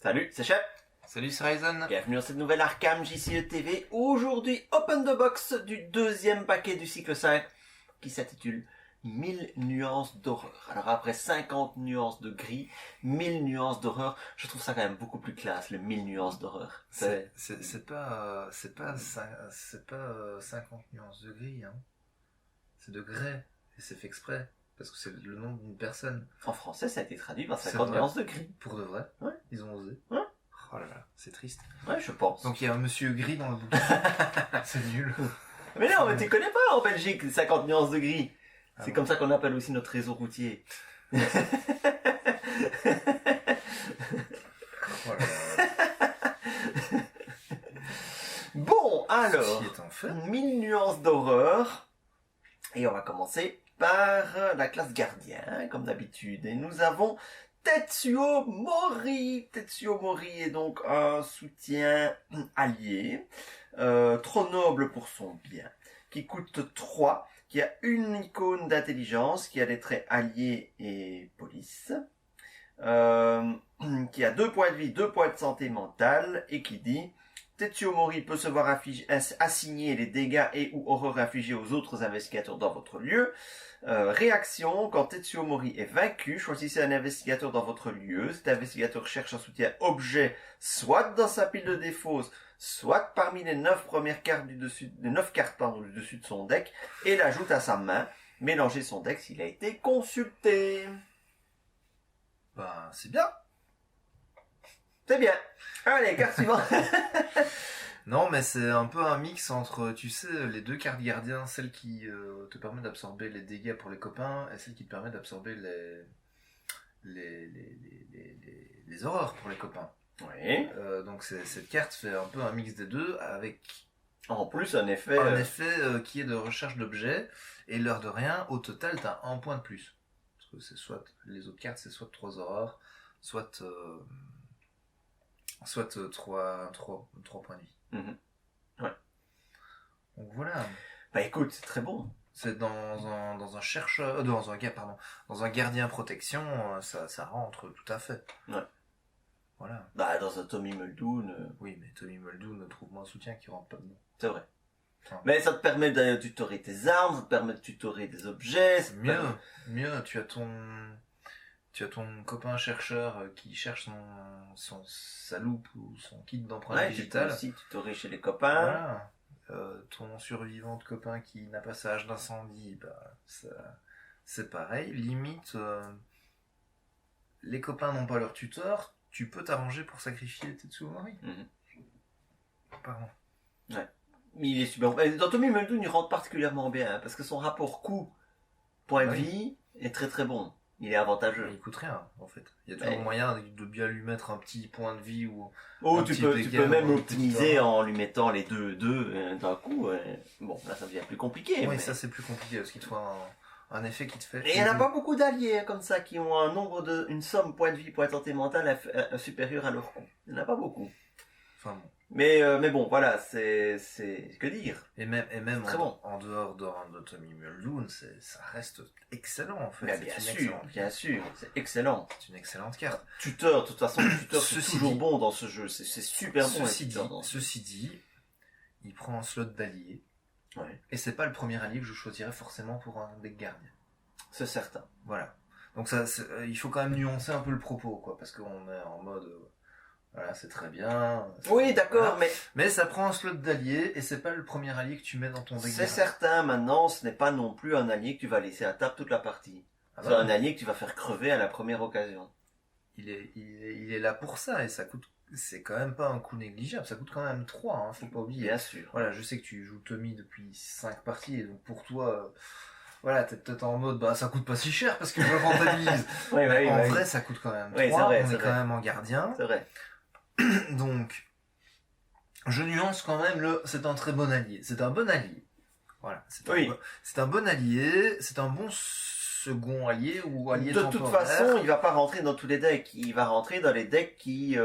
Salut, c'est Shep. Salut, c'est Ryzen. Bienvenue dans cette nouvelle Arkham JCE TV. Aujourd'hui, open the box du deuxième paquet du cycle 5 qui s'intitule 1000 nuances d'horreur. Alors après 50 nuances de gris, 1000 nuances d'horreur, je trouve ça quand même beaucoup plus classe, le 1000 nuances d'horreur. C'est pas 50 nuances de gris, hein. C'est de grès. Et c'est fait exprès. Parce que c'est le nom d'une personne. En français, ça a été traduit par 50 nuances de gris. Pour de vrai. Ouais. Ils ont osé. Ouais. Oh là là, c'est triste. Ouais, je pense. Donc il y a un monsieur gris dans le bouquin. C'est nul. Mais non, mais tu connais pas en Belgique 50 nuances de gris. Ah C'est bon. comme ça qu'on appelle aussi notre réseau routier. Oh là là. Bon, alors, Ceci étant fait. 1000 nuances d'horreur. Et on va commencer par la classe gardien, comme d'habitude. Et nous avons Tetsuo Mori. Tetsuo Mori est donc un soutien allié, trop noble pour son bien, qui coûte 3, qui a une icône d'intelligence, qui a les traits alliés et police, qui a 2 points de vie, 2 points de santé mentale, et qui dit Tetsuo Mori peut se voir assigner les dégâts et ou horreurs infligés aux autres investigateurs dans votre lieu. Réaction, quand Tetsuo Mori est vaincu, choisissez un investigateur dans votre lieu. Cet investigateur cherche un soutien objet, soit dans sa pile de défausse, soit parmi les 9 premières cartes du dessus, les 9 cartes, du dessus de son deck, et l'ajoute à sa main. Mélangez son deck s'il a été consulté. Ben, c'est bien. C'est bien. Allez, carte suivante. Non, mais c'est un peu un mix entre, tu sais, les deux cartes gardiens, celle qui te permet d'absorber les dégâts pour les copains et celle qui te permet d'absorber les horreurs pour les copains. Oui. Donc cette carte fait un peu un mix des deux avec En plus, un effet... un effet qui est de recherche d'objets et l'air de rien, au total, t'as un point de plus. Parce que c'est soit, les autres cartes, c'est soit 3 horreurs, soit 3 points de vie. Ouais. Donc voilà. Bah écoute, c'est très bon. C'est dans un chercheur, dans un gardien protection, ça rentre tout à fait. Ouais. Voilà. Bah dans un Tommy Muldoon, Oui, mais Tommy Muldoon trouve-moi un soutien qui rentre pas dedans. c'est vrai. Enfin. Mais ça te permet de tutorer tes armes, ça te permet de tutorer des objets. ça te permet- Mieux, tu as ton copain chercheur qui cherche sa loupe ou son kit d'empreinte Ouais, tu peux digitale. aussi tutorer chez les copains. Voilà. Ton survivant de copain qui n'a pas sa hache d'incendie, bah, c'est pareil. Limite, les copains n'ont pas leur tuteur, tu peux t'arranger pour sacrifier Tetsuo Mori. Pardon. Mais il est super bon. Dans Tommy Muldoon, il rentre particulièrement bien, hein, parce que son rapport coût-point de Oui. vie est très très bon. Il est avantageux. Il coûte rien, en fait. Il y a toujours moyen de bien lui mettre un petit point de vie ou... Oh, un tu petit peux dégât même ou un optimiser petit en lui mettant les deux d'un coup. Bon, là ça devient plus compliqué. Oui, mais... ça c'est plus compliqué parce qu'il te faut un effet qui te fait... Et il n'y en a pas beaucoup d'alliés hein, comme ça qui ont une somme point de vie, point de santé mentale supérieure à leur coût. Il n'y en a pas beaucoup. Enfin bon. Mais bon, voilà, c'est que dire. Et même Très bon. en dehors de Tommy Muldoon, ça reste excellent en fait. Mais C'est bien une sûr, excellente bien carte. sûr, c'est excellent. C'est une excellente carte. Tuteur, de toute façon, le tuteur c'est Ceci toujours dit- bon dans ce jeu. C'est super bon. Ceci dit, il prend un slot d'allié. Ouais. Et c'est pas le premier allié que je choisirais forcément pour un deck gardien. C'est certain. Voilà. Donc il faut quand même nuancer un peu le propos, quoi, parce qu'on est en mode, voilà, c'est très bien. Oui, d'accord, Voilà. mais Mais ça prend un slot d'allié et c'est pas le premier allié que tu mets dans ton deck c'est gardien. certain. Maintenant, ce n'est pas non plus un allié que tu vas laisser à table toute la partie. Ah C'est bah, un allié que tu vas faire crever à la première occasion. il est là pour ça et ça coûte, c'est quand même pas un coût négligeable, ça coûte quand même 3, hein, faut pas oublier. Bien sûr. Voilà, je sais que tu joues Tommy depuis 5 parties et donc pour toi, voilà, t'es peut-être en mode, bah ça coûte pas si cher parce que je le rentabilise. Oui, oui, En oui. vrai, ça coûte quand même 3, Oui, c'est vrai, on c'est est vrai. quand même en gardien. C'est vrai. Donc, je nuance quand même c'est un très bon allié. C'est un bon allié. Voilà. Oui. C'est un bon allié, c'est un bon second allié ou allié De toute temporaire. façon, il va pas rentrer dans tous les decks. Il va rentrer dans les decks qui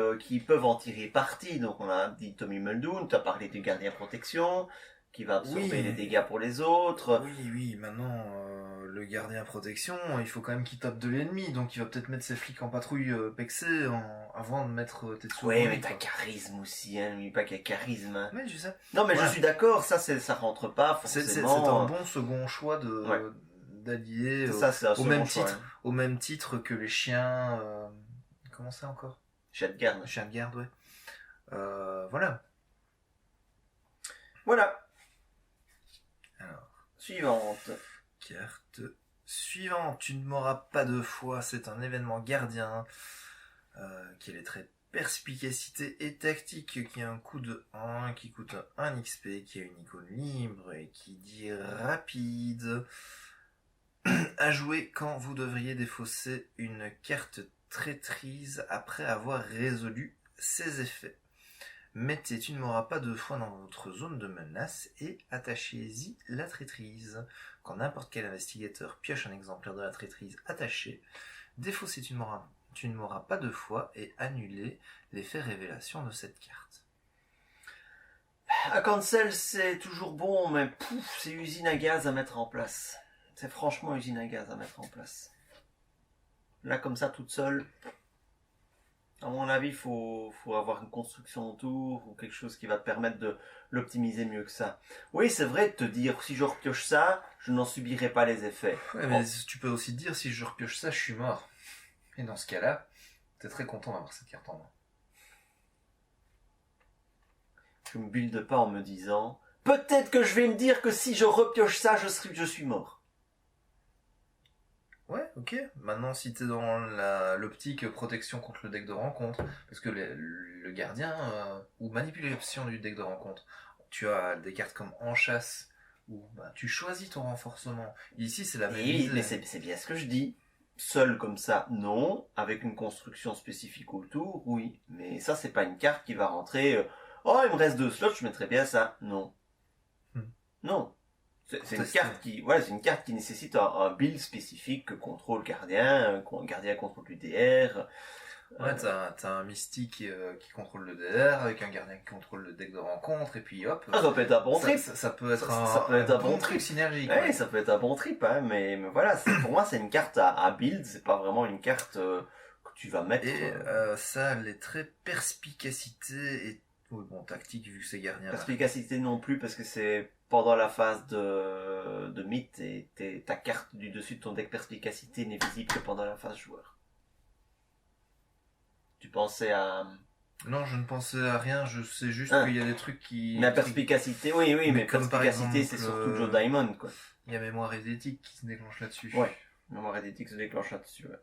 peuvent en tirer parti. Donc, on a dit Tommy Muldoon, tu as parlé du gardien protection, qui va absorber Oui. les dégâts pour les autres. Oui, maintenant, le gardien protection, il faut quand même qu'il tape de l'ennemi, donc il va peut-être mettre ses flics en patrouille pexés avant de mettre Tetsuo Ouais, Mori, mais t'as quoi. charisme aussi, hein, n'oublie pas qu'il y a charisme. Hein. Ouais, je sais. Non, mais Voilà. je suis d'accord, ça rentre pas C'est forcément. un bon second choix Ouais. d'allier C'est ça, c'est un au même second choix, titre, au même titre que les chiens. Comment c'est encore? Shadgarn. Chien de garde, ouais. Voilà. Voilà. Alors, Suivante. carte suivante. Tu ne m'auras pas deux fois. C'est un événement gardien qui a les traits perspicacité et tactique, qui a un coût de 1, qui coûte 1 XP, qui a une icône libre et qui dit rapide. À jouer quand vous devriez défausser une carte traîtrise après avoir résolu ses effets. Mettez Tu ne m'auras pas deux fois dans votre zone de menace et attachez-y la traîtrise. Quand n'importe quel investigateur pioche un exemplaire de la traîtrise attaché, défaussez Tu ne m'auras pas deux fois et annulez l'effet révélation de cette carte. À cancel, c'est toujours bon, mais c'est usine à gaz à mettre en place. C'est franchement usine à gaz à mettre en place. Là, comme ça, toute seule, à mon avis, il faut avoir une construction autour ou quelque chose qui va te permettre de l'optimiser mieux que ça. Oui, c'est vrai de te dire, si je repioche ça, je n'en subirai pas les effets. Ouais, mais tu peux aussi te dire, si je repioche ça, je suis mort. Et dans ce cas-là, t'es très content d'avoir cette carte en main. Je me build pas en me disant, peut-être que je vais me dire que si je repioche ça, je suis mort. Ouais, ok. Maintenant, si t'es dans l'optique protection contre le deck de rencontre, parce que le gardien, ou manipulation du deck de rencontre, tu as des cartes comme En Chasse, où tu choisis ton renforcement. Ici, c'est la même Oui, idée. mais c'est bien ce que je dis. Seul comme ça, non. Avec une construction spécifique autour, oui. Mais ça, c'est pas une carte qui va rentrer. Oh, il me reste 2 slots, je mettrais bien ça. Non. Non. C'est une carte c'est une carte qui nécessite un build spécifique que contrôle gardien, gardien contrôle l'UDR. Ouais, t'as un mystique qui contrôle le DR, avec un gardien qui contrôle le deck de rencontre, et puis hop. Ça peut être un bon trip. Ça peut être un bon truc synergique. Ouais, ça peut être un bon trip, hein, mais voilà, pour moi, c'est une carte à build, c'est pas vraiment une carte que tu vas mettre. Et ça a les traits perspicacité et oui, bon, tactique vu que c'est gardien. Perspicacité non plus, parce que c'est pendant la phase de mythe, et ta carte du dessus de ton deck perspicacité n'est visible que pendant la phase joueur. Tu pensais à... Non, je ne pensais à rien, je sais juste qu'il y a des trucs qui... La perspicacité, oui, mais comme perspicacité, c'est surtout Joe Diamond, quoi. Il y a mémoire édétique qui se déclenche là-dessus. Ouais, mémoire édétique se déclenche là-dessus, ouais.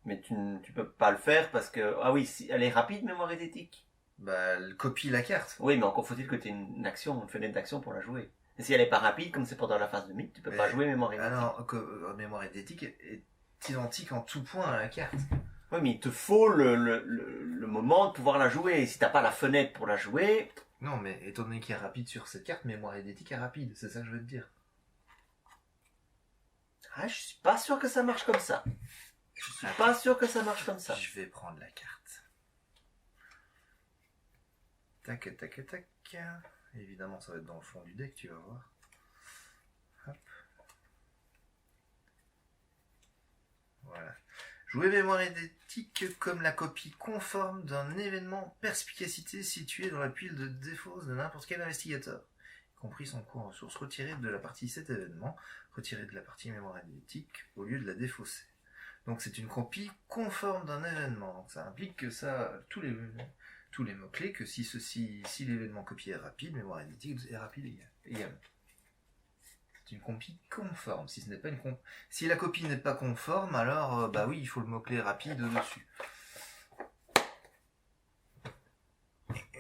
Mais tu peux pas le faire parce que... Ah oui, elle est rapide, mémoire édétique. Elle copie la carte. Oui, mais encore faut-il que tu aies une fenêtre d'action pour la jouer. Et si elle est pas rapide, comme c'est pendant la phase de mythe, tu peux pas jouer mémoire édétique. Alors, mémoire édétique est identique en tout point à la carte. Oui, mais il te faut le moment de pouvoir la jouer. Et si t'as pas la fenêtre pour la jouer... Non, mais étant donné qu'il est rapide sur cette carte, mémoire édétique est rapide, c'est ça que je veux te dire. Ah, je suis pas sûr que ça marche comme ça. Je suis pas sûr que ça marche comme ça. Je vais prendre la carte. Tac. Évidemment, ça va être dans le fond du deck, tu vas voir. Hop. Voilà. Jouer mémoire édétique comme la copie conforme d'un événement perspicacité situé dans la pile de défausse de n'importe quel investigateur, y compris son coût en ressources retiré de la partie cet événement, retiré de la partie mémoire édétique au lieu de la défausser. Donc c'est une copie conforme d'un événement. Donc ça implique que ça, tous les mots-clés, que si l'événement copié est rapide, mémoire édétique est rapide également. C'est une copie conforme. Si la copie n'est pas conforme, alors oui, il faut le mot-clé rapide dessus.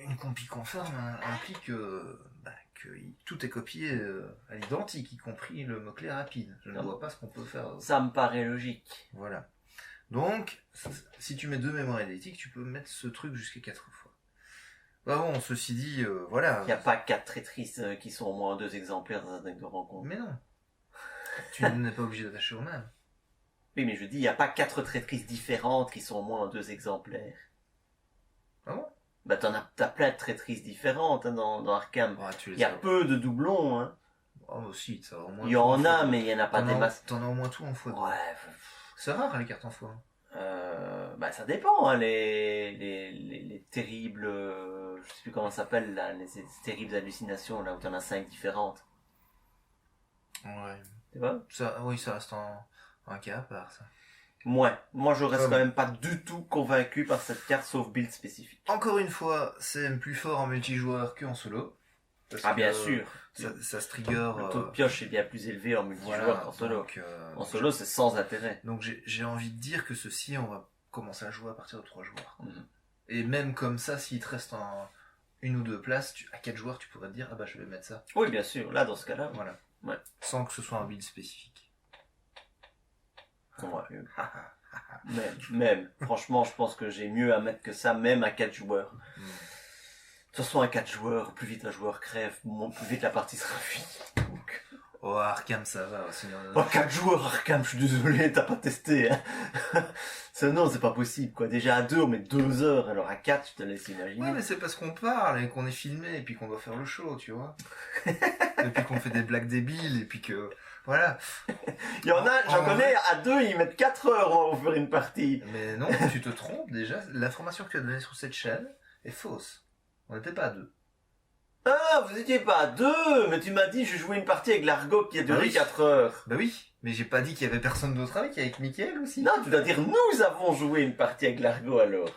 Une copie conforme implique que tout est copié à l'identique, y compris le mot-clé rapide. Je ne vois pas ce qu'on peut faire. Ça me paraît logique. Voilà. Donc, si tu mets 2 mémoires édétiques, tu peux mettre ce truc jusqu'à 4 fois. Bon, ceci dit, voilà. Il n'y a pas 4 traîtrises qui sont au moins 2 exemplaires dans un deck de rencontre. Mais non. Tu n'es pas obligé d'attacher au même. Oui, mais je dis, il n'y a pas 4 traîtrises différentes qui sont au moins 2 exemplaires. Ah bon? Bah t'as plein de traîtrises différentes hein, dans Arkham. Ouais, tu Il les y a as. peu de doublons, hein. Oh, aussi, ça va au moins Il y tout en a, fois. mais il y en a pas des masses. T'en as au moins tout en fois. Ouais, C'est rare les cartes en fois. bah ça dépend, hein, les terribles, je sais plus comment ça s'appelle là, les terribles hallucinations là où t'en as 5 différentes. Ouais. Tu vois? Oui, ça reste un cas à part ça. Moi je reste Comme- quand même pas du tout convaincu par cette carte sauf build spécifique. Encore une fois, c'est plus fort en multijoueur qu'en solo. Parce Ah bien que sûr. Ça se trigger. Le taux de pioche est bien plus élevé en multijoueur Voilà, qu'en solo. donc, En solo c'est sans intérêt. donc j'ai envie de dire que ceci, on va commencer à jouer à partir de 3 joueurs. Mhm. Et même comme ça, s'il te reste une ou deux places, à 4 joueurs, tu pourrais te dire, ah bah je vais mettre ça. Oui bien sûr, là dans ce cas-là. Voilà. Ouais. Sans que ce soit un build spécifique. Ouais. Même. Franchement, je pense que j'ai mieux à mettre que ça, même à 4 joueurs. Mm. De toute façon, à 4 joueurs, plus vite un joueur crève, plus vite la partie sera finie. Donc... Oh, Arkham, ça va. Sinon... Oh, 4 joueurs, Arkham, je suis désolé, t'as pas testé. Hein. Non, c'est pas possible, quoi. Déjà à 2, on met 2 heures, alors à 4, je te laisse imaginer. Ouais, mais c'est parce qu'on parle et qu'on est filmé et puis qu'on doit faire le show, tu vois. Et puis qu'on fait des blagues débiles et puis que... Voilà. Il y en a, j'en connais, à 2, ils mettent 4 heures pour faire une partie. Mais non, tu te trompes déjà. L'information que tu as donnée sur cette chaîne est fausse. On n'était pas à 2. Ah, vous étiez pas à 2, mais tu m'as dit, je jouais une partie avec l'Argo qui a duré Ah oui. 4 heures. Bah oui, mais j'ai pas dit qu'il y avait personne d'autre avec, avec Mickaël aussi. Non, tu dois dire, nous avons joué une partie avec l'Argo alors.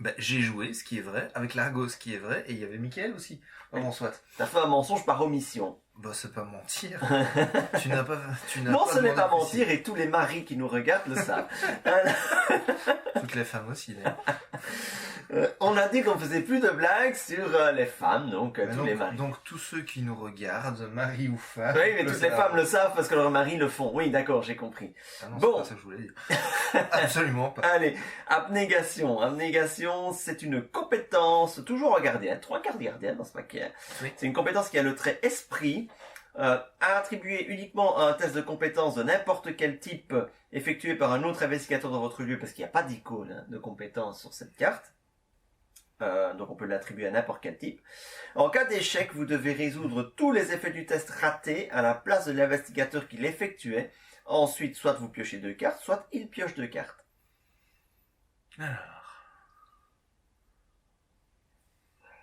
Bah j'ai joué, ce qui est vrai, avec l'Argo, ce qui est vrai, et il y avait Mickaël aussi. Oh, bon, soit. T'as fait un mensonge par omission. Bah c'est pas mentir. tu n'as pas... Non, ce n'est demandé pas plus. mentir et tous les maris qui nous regardent le savent. Toutes les femmes aussi, d'ailleurs. On a dit qu'on faisait plus de blagues sur les femmes, donc Mais tous les maris. donc tous ceux qui nous regardent, mari ou femme... Oui, mais le toutes les savent. femmes le savent parce que leurs maris le font. Oui, d'accord, j'ai compris. Ah non, Bon. c'est pas ça que je voulais dire. Absolument pas. Allez, abnégation. Abnégation, c'est une compétence, toujours en gardien, 3 cartes gardiennes dans ce paquet. Oui. C'est une compétence qui a le trait esprit, à attribuer uniquement à un test de compétence de n'importe quel type effectué par un autre investigateur dans votre lieu, parce qu'il n'y a pas d'icône hein, de compétence sur cette carte. Donc on peut l'attribuer à n'importe quel type. En cas d'échec, vous devez résoudre tous les effets du test ratés à la place de l'investigateur qui l'effectuait. Ensuite, soit vous piochez 2 cartes, soit il pioche 2 cartes. Alors...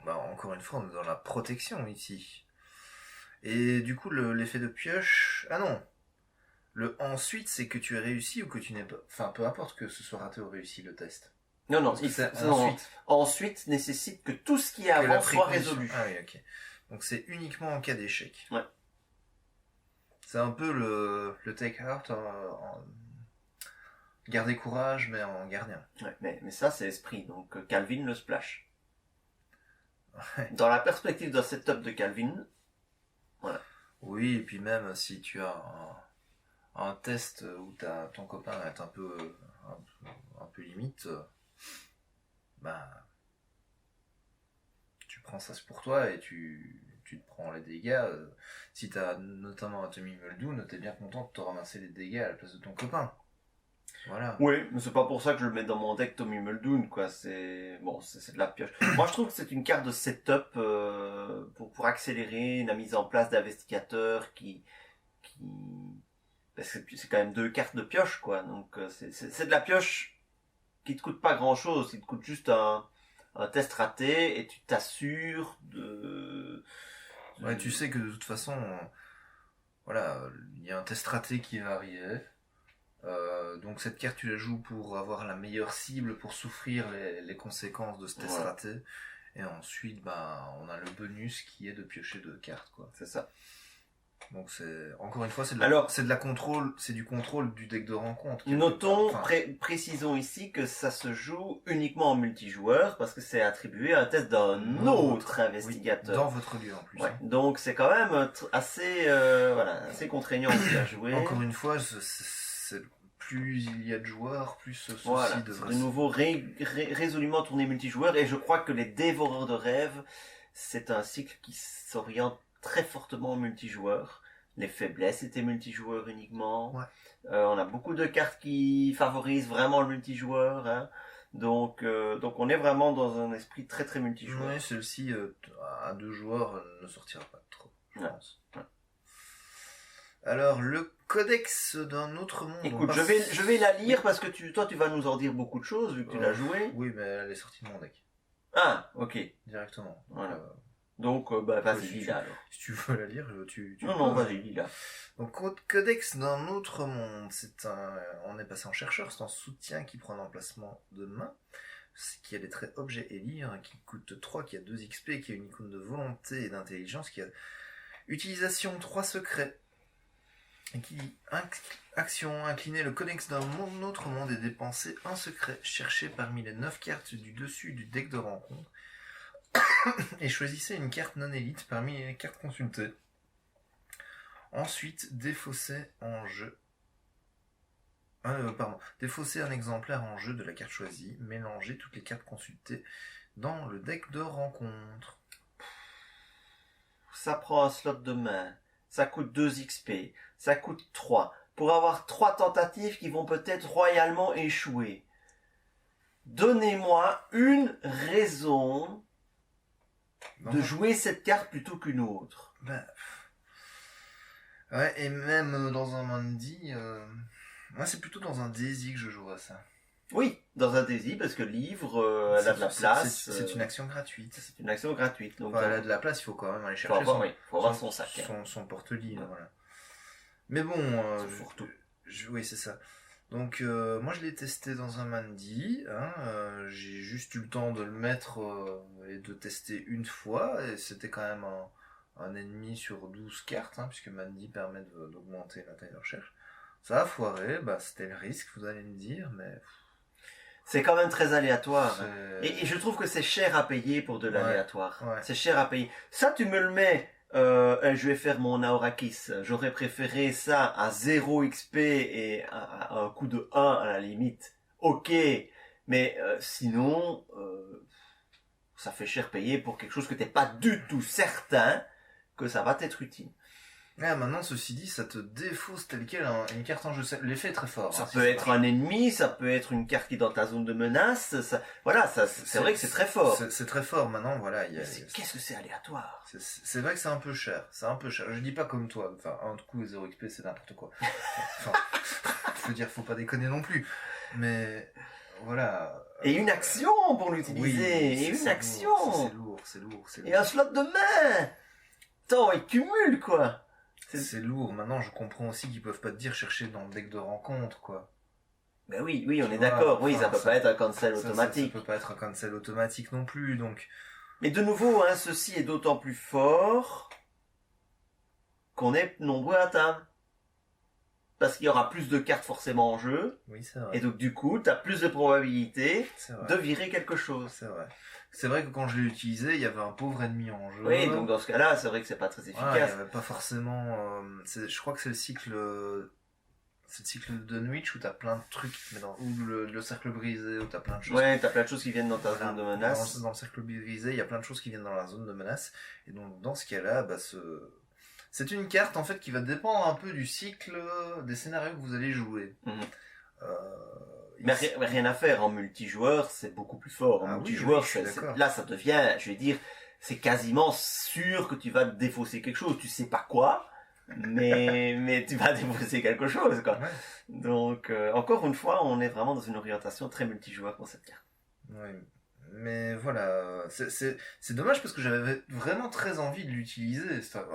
Bah, encore une fois, on est dans la protection ici. Et du coup, l'effet de pioche... Ah non. Le ensuite, c'est que tu aies réussi ou que tu n'aies pas... Enfin, peu importe que ce soit raté ou réussi le test. Non, non, Parce que c'est non. ensuite. Ensuite nécessite que tout ce qui est Que la avant soit précondition. résolu. Ah oui, ok. Donc c'est uniquement en cas d'échec. Ouais. C'est un peu le take heart en garder courage, mais en gardien. Ouais, mais ça, c'est esprit. Donc Calvin le splash. Ouais. Dans la perspective d'un setup de Calvin, Oui, et puis même si tu as un test où ton copain est un peu limite, bah tu prends ça pour toi et tu te prends les dégâts. Si t'as notamment un Tommy Muldoon, t'es bien content de te ramasser les dégâts à la place de ton copain. Voilà. oui, mais c'est pas pour ça que je le mets dans mon deck Tommy Muldoon, quoi. C'est bon, c'est de la pioche. Moi, je trouve que c'est une carte de setup pour accélérer la mise en place d'investigateurs qui parce que c'est quand même 2 cartes de pioche, quoi. Donc c'est de la pioche qui te coûte pas grand chose, qui te coûte juste un test raté et tu t'assures de... Ouais, tu sais que de toute façon, voilà, il y a un test raté qui va arriver. Donc cette carte, tu la joues pour avoir la meilleure cible, pour souffrir les conséquences de ce test Voilà. raté. Et ensuite, bah, on a le bonus qui est de piocher 2 cartes, quoi. C'est ça. Donc c'est encore une fois, Alors- c'est de la contrôle, c'est du contrôle du deck de rencontre. quelque Notons, part. Enfin, précisons ici que ça se joue uniquement en multijoueur parce que c'est attribué à un test d'un autre oui, investigateur. dans votre lieu en plus. Ouais. Hein. Donc c'est quand même assez, assez contraignant aussi à jouer. Encore une fois, plus il y a de joueurs, plus ceci Voilà, devrait c'est de nouveau résolument tourné multijoueur et je crois que les dévoreurs de rêves, c'est un cycle qui s'oriente très fortement en multijoueur. Les faiblesses étaient multijoueurs uniquement. Ouais. On a beaucoup de cartes qui favorisent vraiment le multijoueur. Hein. Donc on est vraiment dans un esprit très très multijoueur. Oui, celle-ci, à 2 joueurs, ne sortira pas trop, je pense. Ouais. Alors, le codex d'un autre monde. Écoute, je vais la lire parce que toi tu vas nous en dire beaucoup de choses vu que tu l'as joué. Oui, mais elle est sortie de mon deck. Ah, ok. Directement. Voilà. Donc, vas-y, lis-la alors. Si tu veux la lire, tu Non, vas-y, lis-la. Donc, Codex d'un autre monde, on est passé en chercheur, c'est un soutien qui prend un emplacement de main, qui a des traits objet et lire, qui coûte 3, qui a 2 XP, qui a une icône de volonté et d'intelligence, qui a utilisation 3 secrets, et qui dit action, incliner le codex d'un autre monde et dépenser un secret, cherché parmi les 9 cartes du dessus du deck de rencontre, et choisissez une carte non élite parmi les cartes consultées. Ensuite, défaussez un exemplaire en jeu de la carte choisie, mélangez toutes les cartes consultées dans le deck de rencontre. Ça prend un slot de main, ça coûte 2 XP, ça coûte 3, pour avoir 3 tentatives qui vont peut-être royalement échouer. Donnez-moi une raison de jouer cette carte plutôt qu'une autre. Ouais, et même dans un Mandy, moi c'est plutôt dans un Daisy que je jouerais ça. Oui, dans un Daisy, parce que le livre, elle a de la place. C'est une action gratuite. C'est une action gratuite. Donc, elle a de la place, il faut quand même aller chercher faut avoir son sac. Son porte-livre, voilà. Mais bon, oui, c'est ça. Donc, moi je l'ai testé dans un Mandy, j'ai juste eu le temps de le mettre et de tester une fois, et c'était quand même un ennemi sur 12 cartes, puisque Mandy permet d'augmenter la taille de recherche. Ça a foiré, c'était le risque, vous allez me dire, mais... C'est quand même très aléatoire. Et je trouve que c'est cher à payer pour de l'aléatoire. Ouais. C'est cher à payer. Ça, tu me le mets, je vais faire mon Aorakis. J'aurais préféré ça à 0 XP et à un coup de 1 à la limite. Ok, mais sinon, ça fait cher payer pour quelque chose que t'es pas du tout certain que ça va t'être utile. Maintenant, ceci dit, ça te défausse tel quel une carte en jeu. L'effet est très fort. Ça peut être un ennemi, ça peut être une carte qui est dans ta zone de menace. C'est vrai que c'est très fort. C'est très fort. Maintenant, voilà. Qu'est-ce que c'est aléatoire? C'est vrai que c'est un peu cher. Je dis pas comme toi. Enfin, un coup et 0 XP, c'est n'importe quoi. Enfin, je veux dire, faut pas déconner non plus. Mais voilà. Et une action pour l'utiliser. Oui, et une action. C'est lourd. Et un slot de main. Attends, il cumule quoi. C'est lourd. Maintenant, je comprends aussi qu'ils peuvent pas te dire chercher dans le deck de rencontre, quoi. Ben oui, on est d'accord. Oui, ça peut pas être un cancel automatique. Ça peut pas être un cancel automatique non plus, donc. Mais de nouveau, ceci est d'autant plus fort qu'on est nombreux à atteindre. Parce qu'il y aura plus de cartes forcément en jeu. Oui, c'est vrai. Et donc du coup, tu as plus de probabilité de virer quelque chose. C'est vrai. C'est vrai que quand je l'ai utilisé, il y avait un pauvre ennemi en jeu. Oui, donc dans ce cas-là, c'est vrai que c'est pas très efficace. Il y avait pas forcément... je crois que c'est le cycle de Dunwich où t'as plein de trucs, ou le cercle brisé où t'as plein de choses. Ouais, t'as plein de choses qui viennent dans ta zone de menace. Dans le cercle brisé, il y a plein de choses qui viennent dans la zone de menace. Et donc dans ce cas-là, c'est une carte en fait qui va dépendre un peu du cycle des scénarios que vous allez jouer. Mais rien à faire, en multijoueur, c'est beaucoup plus fort. En multijoueur, là, ça devient, je vais dire, c'est quasiment sûr que tu vas défausser quelque chose. Tu sais pas quoi, mais tu vas défausser quelque chose, quoi. Ouais. Donc, encore une fois, on est vraiment dans une orientation très multijoueur pour cette carte. Oui, mais voilà, c'est dommage parce que j'avais vraiment très envie de l'utiliser. Ça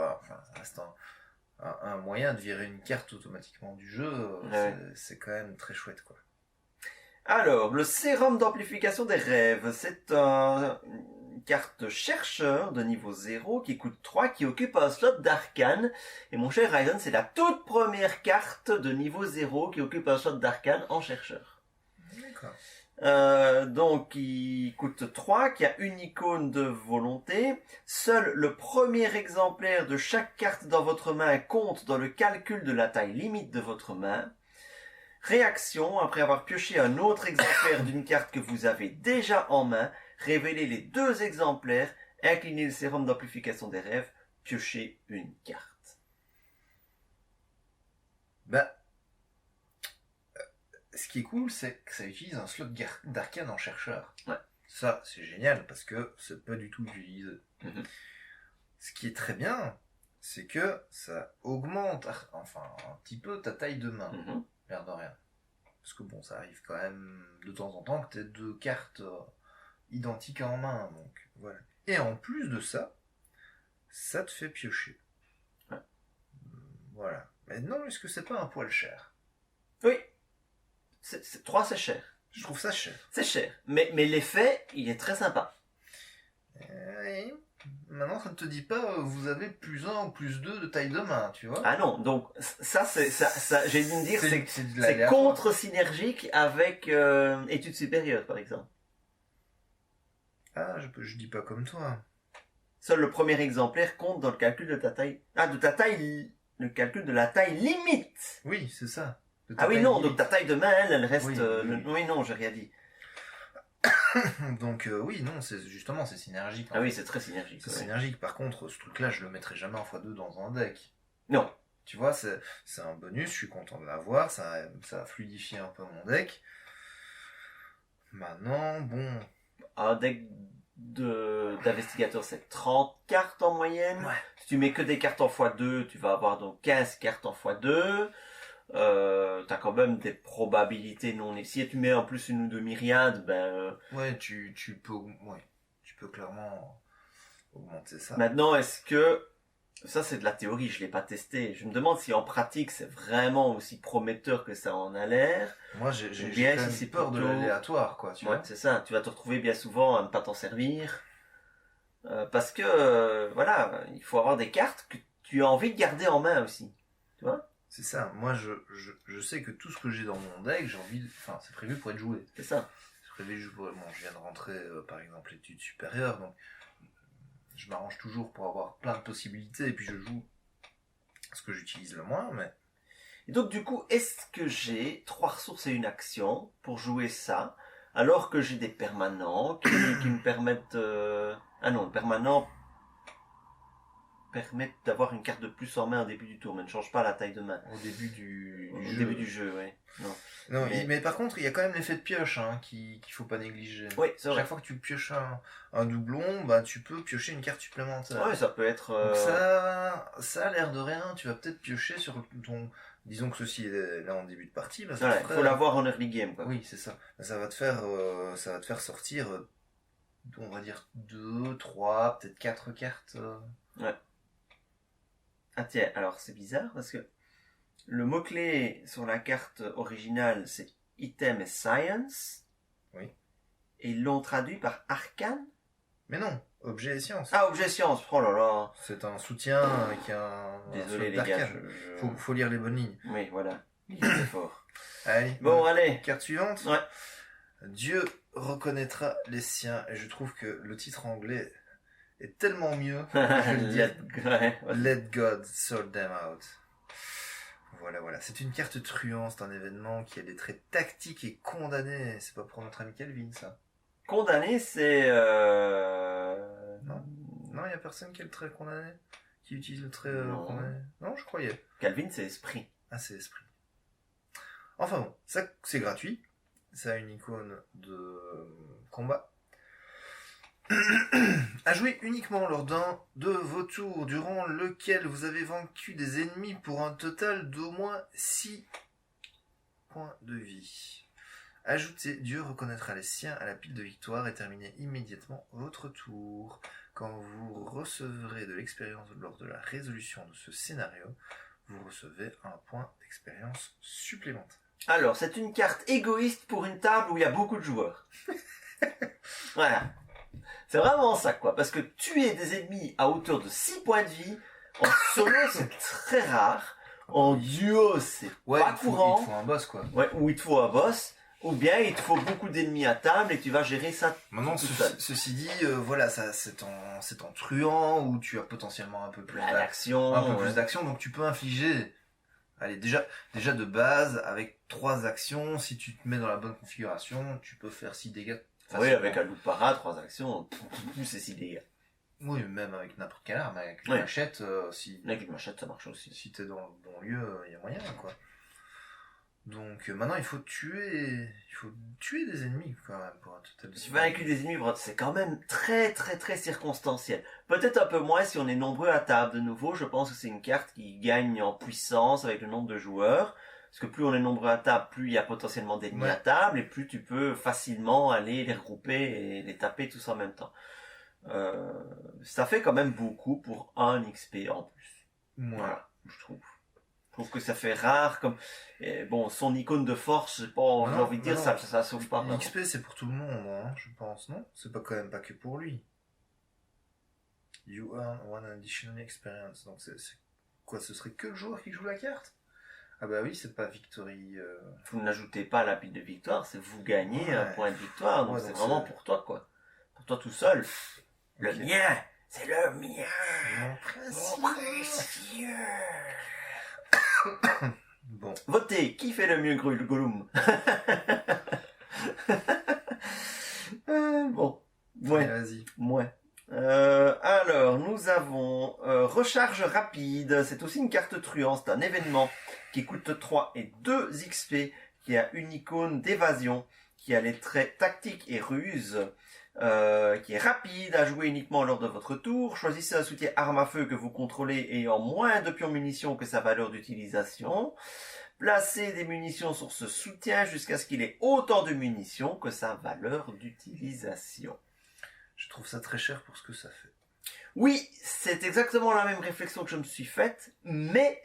reste un moyen de virer une carte automatiquement du jeu. C'est quand même très chouette, quoi. Alors, le sérum d'amplification des rêves, c'est une carte chercheur de niveau 0 qui coûte 3, qui occupe un slot d'arcane. Et mon cher Ryzen, c'est la toute première carte de niveau 0 qui occupe un slot d'arcane en chercheur. D'accord. Donc, il coûte 3, qui a une icône de volonté. Seul le premier exemplaire de chaque carte dans votre main compte dans le calcul de la taille limite de votre main. Réaction, après avoir pioché un autre exemplaire d'une carte que vous avez déjà en main, révélez les 2 exemplaires, inclinez le sérum d'amplification des rêves, piochez une carte. ce qui est cool, c'est que ça utilise un slot d'arcane en chercheur. Ouais. Ça, c'est génial, parce que c'est pas du tout utilisé. Mhm. Ce qui est très bien, c'est que ça augmente, enfin, un petit peu ta taille de main, Mhm. l'air de rien. Parce que bon, ça arrive quand même de temps en temps que t'aies 2 cartes identiques en main, donc voilà. Et en plus de ça, ça te fait piocher. Ouais. Voilà. Maintenant, est-ce que c'est pas un poil cher? Oui. 3, c'est cher. Je trouve ça cher. C'est cher. Mais l'effet, il est très sympa. Oui. Maintenant, ça ne te dit pas vous avez +1 ou +2 de taille de main, tu vois. Ah non, donc ça, j'ai dû me dire, c'est de c'est l'aléatoire. contre-synergique avec études supérieures, par exemple. Ah, je dis pas comme toi. Seul le premier exemplaire compte dans le calcul de ta taille. Ah, de ta taille, le calcul de la taille limite. Oui, c'est ça. De ta Ah oui, taille non, limite. donc ta taille de main, elle reste... Oui, oui. oui, non, j'ai rien dit. Donc oui, non, c'est justement, c'est synergique. Ah oui, c'est très synergique. C'est ouais. synergique. Par contre, ce truc-là, je le mettrai jamais en x2 dans un deck. Non. Tu vois, c'est un bonus, je suis content de l'avoir, ça a fluidifié un peu mon deck. Maintenant, bon... Un deck d'investigateur, c'est 30 cartes en moyenne. Ouais. Si tu mets que des cartes en x2, tu vas avoir donc 15 cartes en x2. T'as quand même des probabilités non... Si tu mets en plus une ou deux myriades, ben... Ouais, tu peux clairement augmenter ça. Maintenant, est-ce que... Ça, c'est de la théorie, je l'ai pas testé. Je me demande si en pratique, c'est vraiment aussi prometteur que ça en a l'air. Moi, j'ai bien quand si même c'est peur de plutôt- l'aléatoire, quoi, tu Ouais, vois. c'est ça. Tu vas te retrouver bien souvent à ne pas t'en servir. Parce que, voilà, il faut avoir des cartes que tu as envie de garder en main aussi. Tu vois? C'est ça. Moi, je sais que tout ce que j'ai dans mon deck, j'ai envie... Enfin, c'est prévu pour être joué. C'est ça. C'est prévu pour... Bon, je viens de rentrer, par exemple, études supérieures, donc... Je m'arrange toujours pour avoir plein de possibilités, et puis je joue ce que j'utilise le moins, mais... Et donc, du coup, est-ce que j'ai 3 ressources et une action pour jouer ça, alors que j'ai des permanents qui me permettent... Ah non, le permanent permet d'avoir une carte de plus en main au début du tour, mais ne change pas la taille de main. Au début du Au jeu. début du jeu, ouais. Non. Non, Mais- mais par contre, il y a quand même l'effet de pioche hein, qu'il faut pas négliger. Oui, c'est vrai. Chaque fois que tu pioches un doublon, bah tu peux piocher une carte supplémentaire. Ouais, ça peut être... Donc ça a l'air de rien, tu vas peut-être piocher sur ton... Disons que ceci est là en début de partie, bah ça Ouais, te ferait- faut l'avoir en early game, quoi. Oui, c'est ça. Bah, ça va te faire sortir, on va dire 2, 3, peut-être 4 cartes. Ah tiens, alors c'est bizarre parce que le mot-clé sur la carte originale, c'est item et science. Oui. Et ils l'ont traduit par arcane. Mais non, objet et science. Ah, objet science, oh là là. C'est un soutien avec un... Désolé un les slot gars, d'arcane. Faut lire les bonnes lignes. Oui, voilà. Il est fort. Allez, Bon, allez. carte suivante. Ouais. Dieu reconnaîtra les siens. Et je trouve que le titre anglais est tellement mieux. Je vais le dire. Ouais. Let God sort them out. Voilà. C'est une carte truand, c'est un événement qui a des traits tactiques et condamnés. C'est pas pour notre ami Calvin, ça. Condamné, c'est... Non, il y a personne qui a le trait condamné. Qui utilise le trait Non. condamné. Non, je croyais. Calvin, c'est esprit. Ah, c'est esprit. Enfin bon, ça c'est gratuit. Ça a une icône de combat. À jouer uniquement lors d'un de vos tours, durant lequel vous avez vaincu des ennemis pour un total d'au moins 6 points de vie. Ajoutez Dieu reconnaîtra les siens à la pile de victoire et terminez immédiatement votre tour. Quand vous recevrez de l'expérience lors de la résolution de ce scénario, vous recevez un point d'expérience supplémentaire. Alors, c'est une carte égoïste pour une table où il y a beaucoup de joueurs. Voilà. C'est vraiment ça, quoi. Parce que tuer des ennemis à hauteur de 6 points de vie, en solo, c'est très rare. En duo, c'est pas courant. Il te faut un boss, quoi. Ouais, ou il te faut un boss, ou bien il te faut beaucoup d'ennemis à table et tu vas gérer ça Maintenant, tout seul. ceci dit, voilà, ça, c'est en truand où tu as potentiellement un peu plus L'action, plus d'action, donc tu peux infliger. Allez, déjà de base, avec 3 actions, si tu te mets dans la bonne configuration, tu peux faire 6 dégâts. Oui, facilement. avec un loup para, 3 actions, plus c'est 6 dégâts. Oui, même avec n'importe quelle arme, avec une Ouais. machette, si Avec une machette, ça marche aussi. t'es dans le bon lieu, il y a moyen, quoi. Donc maintenant il faut tuer des ennemis quand même pour un total. Si tu vas avec des ennemis, c'est quand même très très très circonstanciel. Peut-être un peu moins si on est nombreux à table. De nouveau, je pense que c'est une carte qui gagne en puissance avec le nombre de joueurs. Parce que plus on est nombreux à table, plus il y a potentiellement d'ennemis à table, et plus tu peux facilement aller les regrouper et les taper tous en même temps. Ça fait quand même beaucoup pour un XP en plus. Voilà, je trouve. Je trouve que ça fait rare comme bon, son icône de force, j'ai pas envie de dire ça sauve pas. L'XP c'est pour tout le monde, hein, je pense, non? C'est pas quand même pas que pour lui. You earn one additional experience. Donc c'est quoi? Ce serait que le joueur qui joue la carte? Ah bah oui, c'est pas victory. Vous n'ajoutez pas la pile de victoire, c'est vous gagnez un point de victoire, donc c'est vraiment pour toi quoi. Pour toi tout seul. Le mien, c'est le mien. Mon précieux. Bon. Votez, qui fait le mieux Gollum? Bon. Ouais. Vas-y. Ouais. Alors, nous avons recharge rapide. C'est aussi une carte truand. C'est un événement qui coûte 3 et 2 XP, qui a une icône d'évasion, qui a les traits tactique et ruse, qui est rapide à jouer uniquement lors de votre tour. Choisissez un soutien arme à feu que vous contrôlez ayant moins de pions munitions que sa valeur d'utilisation. Placez des munitions sur ce soutien jusqu'à ce qu'il ait autant de munitions que sa valeur d'utilisation. Je trouve ça très cher pour ce que ça fait. Oui, c'est exactement la même réflexion que je me suis faite, mais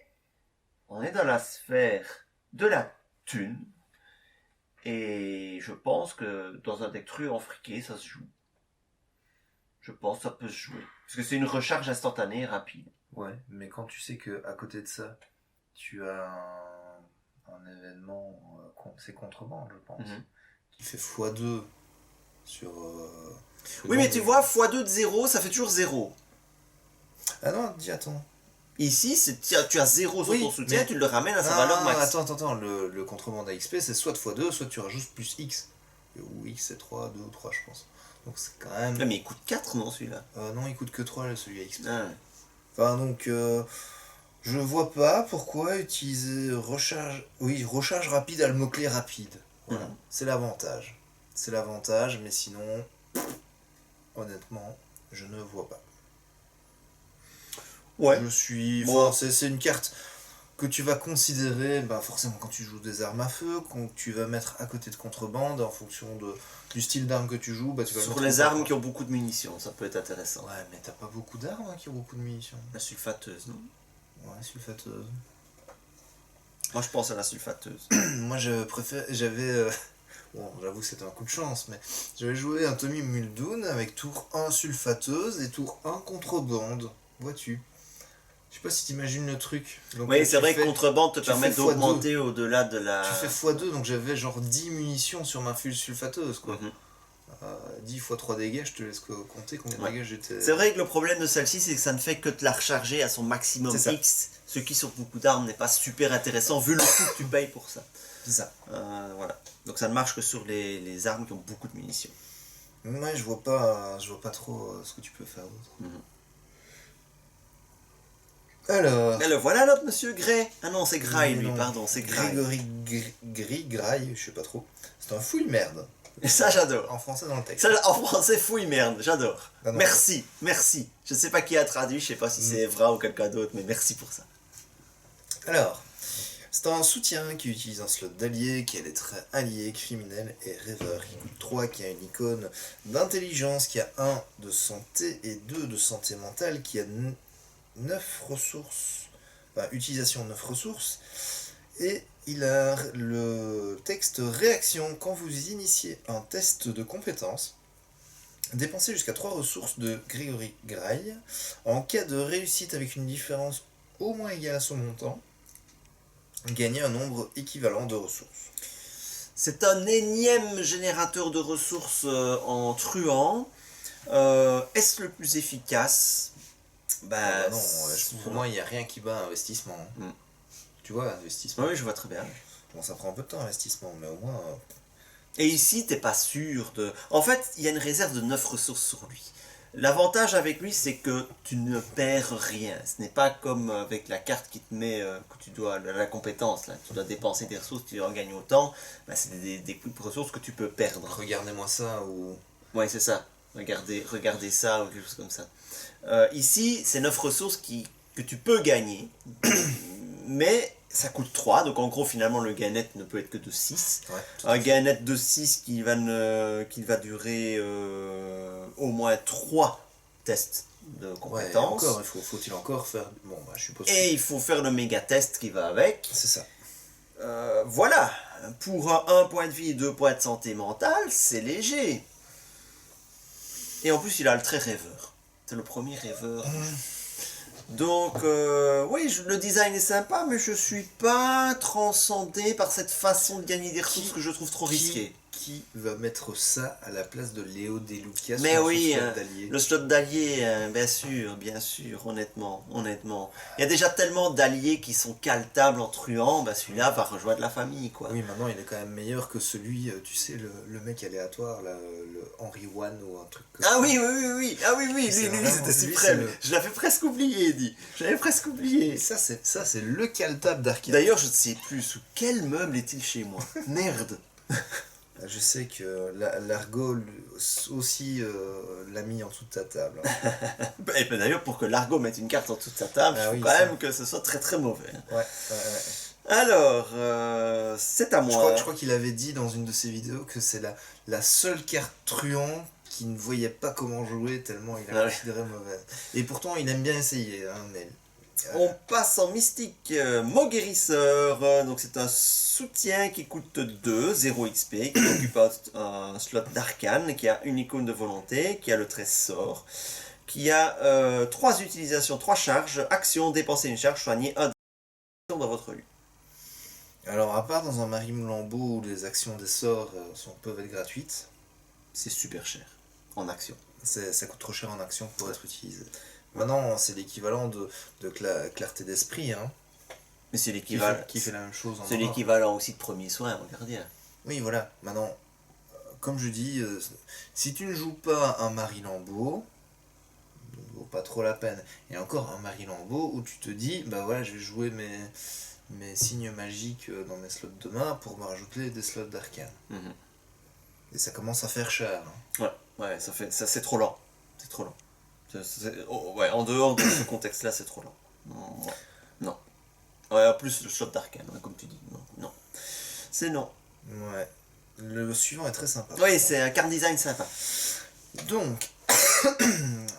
on est dans la sphère de la thune. Et je pense que dans un deck truand friqué, ça se joue. Je pense que ça peut se jouer. Parce que c'est une recharge instantanée rapide. Ouais, mais quand tu sais que à côté de ça, tu as un événement, c'est contrebande, je pense, qui fait x2 sur... oui, mais tu vois, x2 de 0, ça fait toujours 0. Ah non, dis, attends. Ici, tu as 0 sur ton soutien, tu le ramènes à sa valeur max. Attends, le contrebande à XP, c'est soit de x2, soit tu rajoutes plus X. Ou X, c'est 3, 2 ou 3, je pense. Donc c'est quand même... Mais il coûte 4, non, celui-là? Non, il coûte que 3, celui à XP. Ah. Enfin, donc... je vois pas pourquoi utiliser recharge... Oui, recharge rapide à le mot-clé rapide. Voilà, c'est l'avantage. C'est l'avantage, mais sinon... Honnêtement, je ne vois pas. Ouais. Je suis... Bon. C'est une carte que tu vas considérer, forcément quand tu joues des armes à feu, quand tu vas mettre à côté de contrebande, en fonction du style d'arme que tu joues, tu vas sur les armes qui ont beaucoup de munitions, ça peut être intéressant. Ouais, mais t'as pas beaucoup d'armes qui ont beaucoup de munitions. La sulfateuse, non? Ouais, sulfateuse. Moi, je pense à la sulfateuse. Moi, j'avais... Bon, j'avoue que c'était un coup de chance, mais j'avais joué un Tommy Muldoon avec tour 1 sulfateuse et tour 1 contrebande. Vois-tu? Je sais pas si t'imagines le truc. Donc, oui, c'est vrai que contrebande te permet d'augmenter au-delà de la... Tu fais x2, donc j'avais genre 10 munitions sur ma sulfateuse, quoi. 10 x 3 dégâts, je te laisse compter combien de dégâts j'étais... C'est vrai que le problème de celle-ci, c'est que ça ne fait que te la recharger à son maximum X, ce qui sur beaucoup d'armes n'est pas super intéressant, vu le coût que tu payes pour ça. C'est ça. Voilà. Donc ça ne marche que sur les armes qui ont beaucoup de munitions. Ouais, je vois pas trop ce que tu peux faire d'autre. Alors, voilà notre monsieur Gray. Ah non, c'est Gray, lui, pardon, c'est Gray. Grégory Gray, je sais pas trop. C'est un fouille merde. Ça, j'adore. En français, dans le texte. Ça, en français, fouille merde, j'adore. Merci. Je sais pas qui a traduit, je sais pas si c'est Evra ou quelqu'un d'autre, mais merci pour ça. Alors, c'est un soutien qui utilise un slot d'allié, qui a des traits alliés, criminel et rêveur. Il coûte 3, qui a une icône d'intelligence, qui a 1 de santé et 2 de santé mentale, qui a 9 ressources, utilisation 9 ressources, et il a le texte réaction. Quand vous initiez un test de compétence, dépensez jusqu'à 3 ressources de Grégory Gray. En cas de réussite avec une différence au moins égale à son montant, gagnez un nombre équivalent de ressources. C'est un énième générateur de ressources en truand. Est-ce le plus efficace? Non, pour moi, il n'y a rien qui bat investissement. Tu vois, investissement. Oui, je vois très bien. Bon, ça prend un peu de temps, investissement, mais au moins... Et ici, t'es pas sûr de... En fait, il y a une réserve de 9 ressources sur lui. L'avantage avec lui, c'est que tu ne perds rien. Ce n'est pas comme avec la carte qui te met, que tu dois, la compétence, là, tu dois dépenser des ressources, tu en gagnes autant. Bah, c'est des ressources que tu peux perdre. Regardez-moi ça ou... Ouais, c'est ça. Regardez ça ou quelque chose comme ça. Ici, c'est 9 ressources que tu peux gagner. Mais ça coûte 3, donc en gros finalement le gain net ne peut être que de 6. Ouais, Un gain net de 6 qui va durer au moins 3 tests de Ouais, compétences. encore, faut-il encore faire... Bon, bah, je suppose Et il faut faire le méga test qui va avec. c'est ça. Voilà, pour un point de vie et 2 points de santé mentale, c'est léger. Et en plus il a le trait rêveur. C'est le premier rêveur. Donc, oui, le design est sympa, mais je suis pas transcendé par cette façon de gagner des ressources que je trouve trop risquée. Qui va mettre ça à la place de Léo De Lucas Mais dans oui, son slot d'allié? le slot d'allié, bien sûr, honnêtement. Il y a déjà tellement d'alliés qui sont caltables en truand, bah celui-là va rejoindre la famille, quoi. Oui, maintenant il est quand même meilleur que celui, tu sais, le mec aléatoire, là, le Henry One ou un truc comme ça. Ah oui, lui, c'était suprême. Je l'avais presque oublié, dit. J'avais presque oublié. Et ça, c'est le caltable d'Arcade. D'ailleurs, je ne sais plus sous quel meuble est-il chez moi. Merde. Je sais que l'Argo aussi l'a mis en dessous de ta table. Et ben d'ailleurs, pour que Largo mette une carte en dessous de sa table, il faut quand même que ce soit très très mauvais. Ouais. Alors, c'est à moi. Je crois qu'il avait dit dans une de ses vidéos que c'est la seule carte truand qui ne voyait pas comment jouer tellement il la considérait mauvaise. Et pourtant, il aime bien essayer, hein, mais... On passe en mystique, mot guérisseur, donc c'est un soutien qui coûte 2, 0 XP, qui occupe un slot d'arcane, qui a une icône de volonté, qui a le trésor, qui a 3 utilisations, 3 charges, action, dépenser une charge, soigner un dans votre lieu. Alors, à part dans un Marim Lambeau où les actions des sorts peuvent être gratuites, c'est super cher en action. Ça coûte trop cher en action pour être utilisé. Maintenant, c'est l'équivalent de clarté d'esprit, hein. Mais c'est l'équivalent. Qui fait la même chose en C'est l'équivalent aussi de premier soin en gardien. Oui, voilà. Maintenant, comme je dis, si tu ne joues pas un Marie Lambeau, ne vaut pas trop la peine. Et encore un Marie Lambeau où tu te dis, bah voilà, je vais jouer mes signes magiques dans mes slots de main pour me rajouter des slots d'arcane. Et ça commence à faire cher. Hein. Ouais, ça c'est trop lent. C'est trop lent. Ouais, en dehors de ce contexte-là, c'est trop lent. Non. Ouais, en plus, le slot d'arcane, comme tu dis. Non. C'est non. Ouais. Le suivant est très sympa. Oui, c'est un card design sympa. Donc,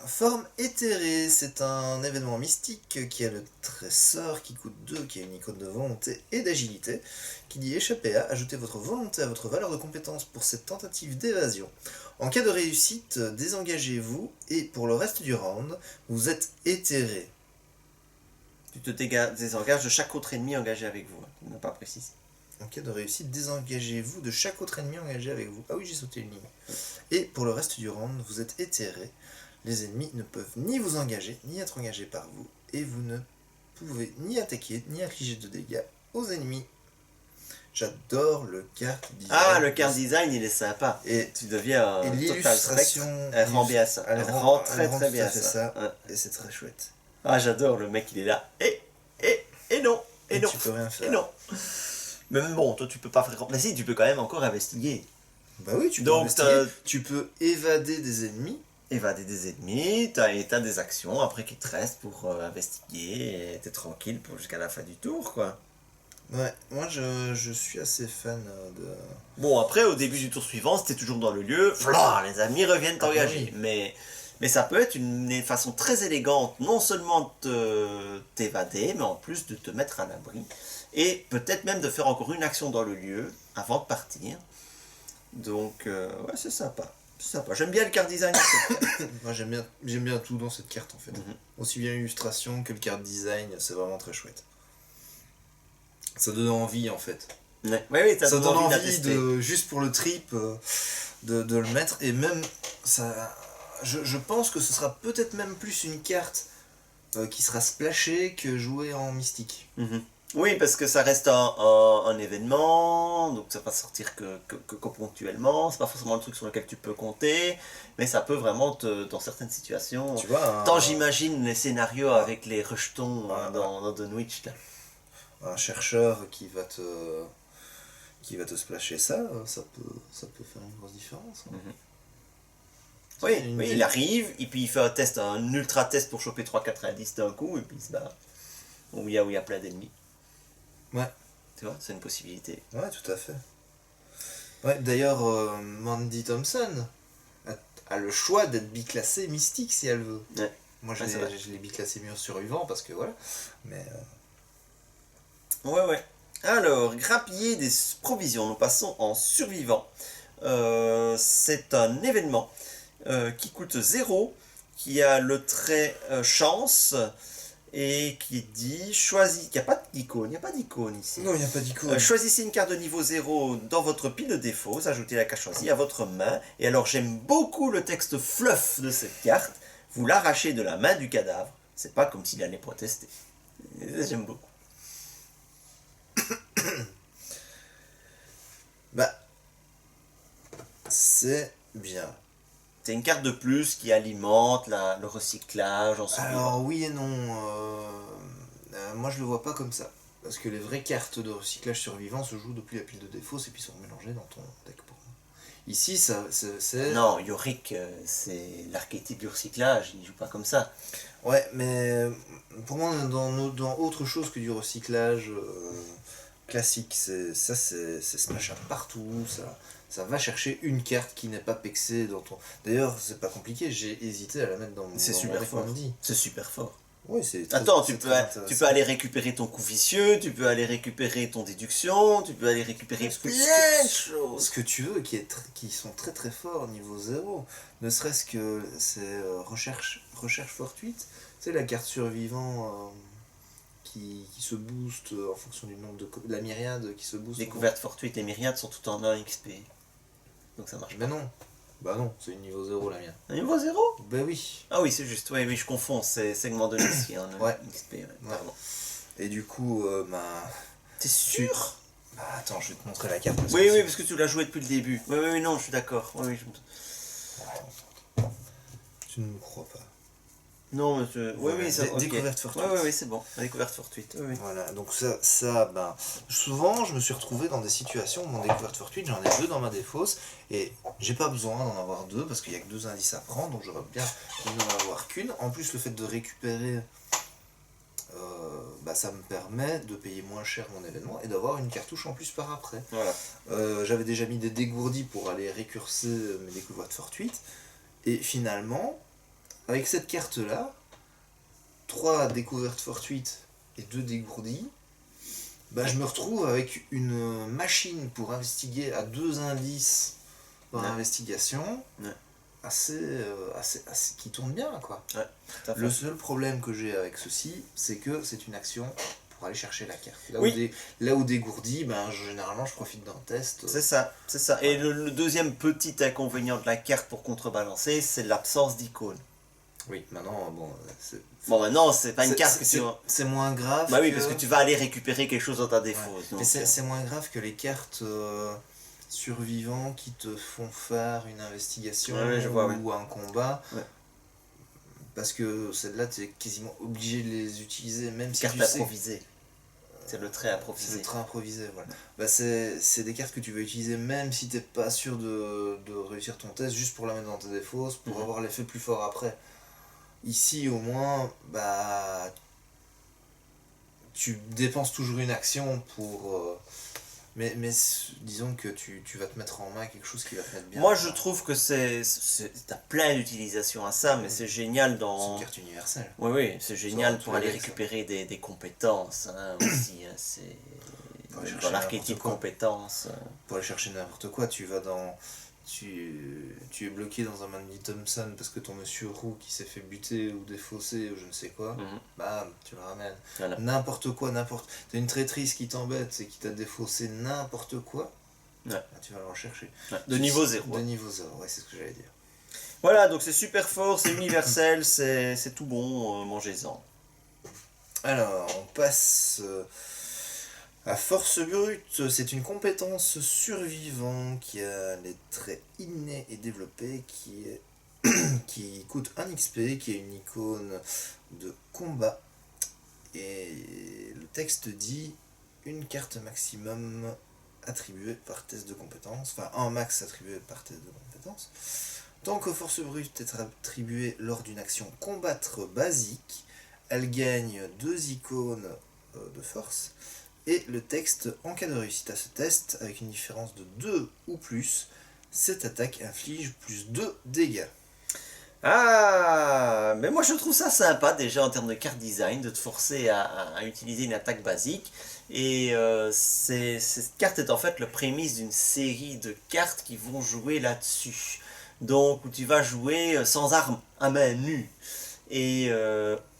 forme éthérée, c'est un événement mystique qui a le trésor qui coûte 2, qui a une icône de volonté et d'agilité, qui dit échapper à, ajoutez votre volonté à votre valeur de compétence pour cette tentative d'évasion. En cas de réussite, désengagez-vous et pour le reste du round, vous êtes éthéré. Tu te désengages de chaque autre ennemi engagé avec vous. Tu n'as pas précisé. En cas de réussite, désengagez-vous de chaque autre ennemi engagé avec vous. Ah oui, j'ai sauté une ligne. Et pour le reste du round, vous êtes éthéré. Les ennemis ne peuvent ni vous engager, ni être engagés par vous. Et vous ne pouvez ni attaquer, ni infliger de dégâts aux ennemis. J'adore le card design. Ah, le card design, il est sympa. Et tu deviens un total spectre. Elle rend bien ça. Elle rend très bien ça. Et c'est très chouette. Ah, j'adore, le mec, il est là. Et non. Et non. Tu peux rien faire. Et non. Mais bon, toi, tu peux pas faire... Mais si, tu peux quand même encore investiguer. Bah oui, tu peux investiguer. Tu peux évader des ennemis. T'as des actions après qui te restent pour investiguer, et t'es tranquille jusqu'à la fin du tour, quoi. Ouais, moi je suis assez fan de... Bon, après, au début du tour suivant, c'était toujours dans le lieu, les amis reviennent t'engager. Oui. Mais ça peut être une façon très élégante, non seulement de t'évader, mais en plus de te mettre à l'abri. Et peut-être même de faire encore une action dans le lieu, avant de partir. Donc, ouais, c'est sympa. J'aime bien le card design. Moi j'aime bien tout dans cette carte en fait. Aussi bien l'illustration que le card design, c'est vraiment très chouette. Ça donne envie en fait. Ouais. Oui, ça donne envie juste pour le trip de le mettre. Et même ça, je pense que ce sera peut-être même plus une carte qui sera splashée que jouée en mystique. Oui, parce que ça reste un événement, donc ça va sortir que ponctuellement, c'est pas forcément le truc sur lequel tu peux compter, mais ça peut vraiment dans certaines situations... Tu vois, Tant j'imagine les scénarios avec les rejetons dans Dunwich, là. un chercheur qui va te splasher ça, ça peut faire une grosse différence. Hein. Oui, il arrive, et puis il fait un ultra test pour choper 3,90 d'un coup, et puis il se barre. Où il y a plein d'ennemis. Ouais. Tu vois, c'est une possibilité. Ouais, tout à fait. Ouais, d'ailleurs, Mandy Thompson a le choix d'être biclassée mystique si elle veut. Ouais. Moi, je l'ai biclassé mur survivant parce que voilà. Mais. Ouais. Alors, grappiller des provisions. Nous passons en survivant. C'est un événement qui coûte 0, qui a le trait chance. Et qui dit choisis. Il n'y a pas d'icône ici. Non, il n'y a pas d'icône. Choisissez une carte de niveau 0 dans votre pile de défauts, ajoutez la carte choisie à votre main. Et alors j'aime beaucoup le texte fluff de cette carte. Vous l'arrachez de la main du cadavre. C'est pas comme s'il allait protester. J'aime beaucoup. Bah. C'est bien. C'est une carte de plus qui alimente le recyclage en survivant. Alors oui et non. Moi je le vois pas comme ça. Parce que les vraies cartes de recyclage survivant se jouent depuis la pile de défauts et puis sont mélangées dans ton deck pour moi. Ici c'est... Non, Yorick, c'est l'archétype du recyclage, il joue pas comme ça. Ouais, mais pour moi dans autre chose que du recyclage classique, c'est smash up partout, ça va chercher une carte qui n'est pas pexée dans ton... D'ailleurs, c'est pas compliqué, j'ai hésité à la mettre dans mon... C'est super fort. C'est super fort. Oui, c'est Attends, tu peux aller récupérer ton coup vicieux, tu peux aller récupérer ton déduction, tu peux aller récupérer plein de choses. Ce que tu veux, qui sont très très forts niveau 0. Ne serait-ce que c'est recherche fortuite. Tu sais, la carte survivant qui se booste en fonction du nombre de... La myriade qui se booste. Découverte fortuite, les myriades sont toutes en 1 XP. Donc ça marche pas. Mais non. Bah non, c'est une niveau 0 la mienne. Un niveau 0 ? Bah oui. Ah oui, c'est juste, oui, je confonds, c'est segment de ici, hein, ouais. XP, pardon. Et du coup, T'es sûr ? Bah attends, je vais te montrer la carte. Oui, parce que tu l'as joué depuis le début. Oui, non, je suis d'accord. Oui, Tu ne me crois pas. Non, mais voilà. c'est découverte fortuite. Oui, c'est bon. La découverte fortuite. Oui. Voilà, donc ça, souvent je me suis retrouvé dans des situations où mon découverte fortuite, j'en ai 2 dans ma défausse, et j'ai pas besoin d'en avoir 2 parce qu'il y a que 2 indices à prendre, donc j'aurais bien voulu n'en avoir qu'une. En plus, le fait de récupérer, ça me permet de payer moins cher mon événement et d'avoir une cartouche en plus par après. Voilà. J'avais déjà mis des dégourdis pour aller récurser mes découvertes fortuites, et finalement, avec cette carte-là, 3 découvertes fortuites et 2 dégourdis, je me retrouve avec une machine pour investiguer à 2 indices par investigation, assez qui tourne bien, quoi. Ouais, le seul problème que j'ai avec ceci, c'est que c'est une action pour aller chercher la carte. Là où dégourdi, généralement je profite d'un test. C'est ça. Et le deuxième petit inconvénient de la carte pour contrebalancer, c'est l'absence d'icône. Oui, maintenant, maintenant, c'est pas une carte que tu... C'est moins grave. Bah oui, parce que tu vas aller récupérer quelque chose dans ta défausse. Ouais. Mais c'est moins grave que les cartes survivants qui te font faire une investigation ou un combat. Ouais. Parce que celles-là, tu es quasiment obligé de les utiliser, même si carte improvisée. C'est le trait improvisé. C'est le trait improvisé, voilà. C'est des cartes que tu vas utiliser même si t'es pas sûr de réussir ton test, juste pour la mettre dans ta défausse, pour avoir l'effet plus fort après. Ici, au moins, tu dépenses toujours une action pour... Mais disons que tu vas te mettre en main quelque chose qui va te mettre bien. Moi, je trouve que t'as plein d'utilisations à ça, mais c'est génial dans... C'est une carte universelle. Oui, c'est génial pour aller récupérer des compétences, aussi. C'est dans l'archétype compétences. Pour aller chercher n'importe quoi, tu vas dans... Tu es bloqué dans un Mandy Thompson parce que ton monsieur roux qui s'est fait buter ou défausser ou je ne sais quoi, tu le ramènes. Voilà. N'importe quoi, t'as une traîtrise qui t'embête et qui t'a défaussé n'importe quoi, tu vas le rechercher. De niveau 0. De niveau 0, c'est ce que j'allais dire. Voilà, donc c'est super fort, c'est universel, c'est tout bon, mangez-en. Alors, on passe À force brute, c'est une compétence survivant qui a les traits innés et développés qui coûte 1 XP, qui est une icône de combat. Et le texte dit une carte maximum attribuée par test de compétence, enfin un max attribué par test de compétence. Tant que force brute est attribuée lors d'une action combattre basique, elle gagne 2 icônes de force. Et le texte, en cas de réussite à ce test, avec une différence de 2 ou plus, cette attaque inflige plus 2 dégâts. Ah, mais moi je trouve ça sympa déjà en termes de carte design, de te forcer à utiliser une attaque basique. Et cette carte est en fait le prémisse d'une série de cartes qui vont jouer là-dessus. Donc où tu vas jouer sans armes, à main nue. Et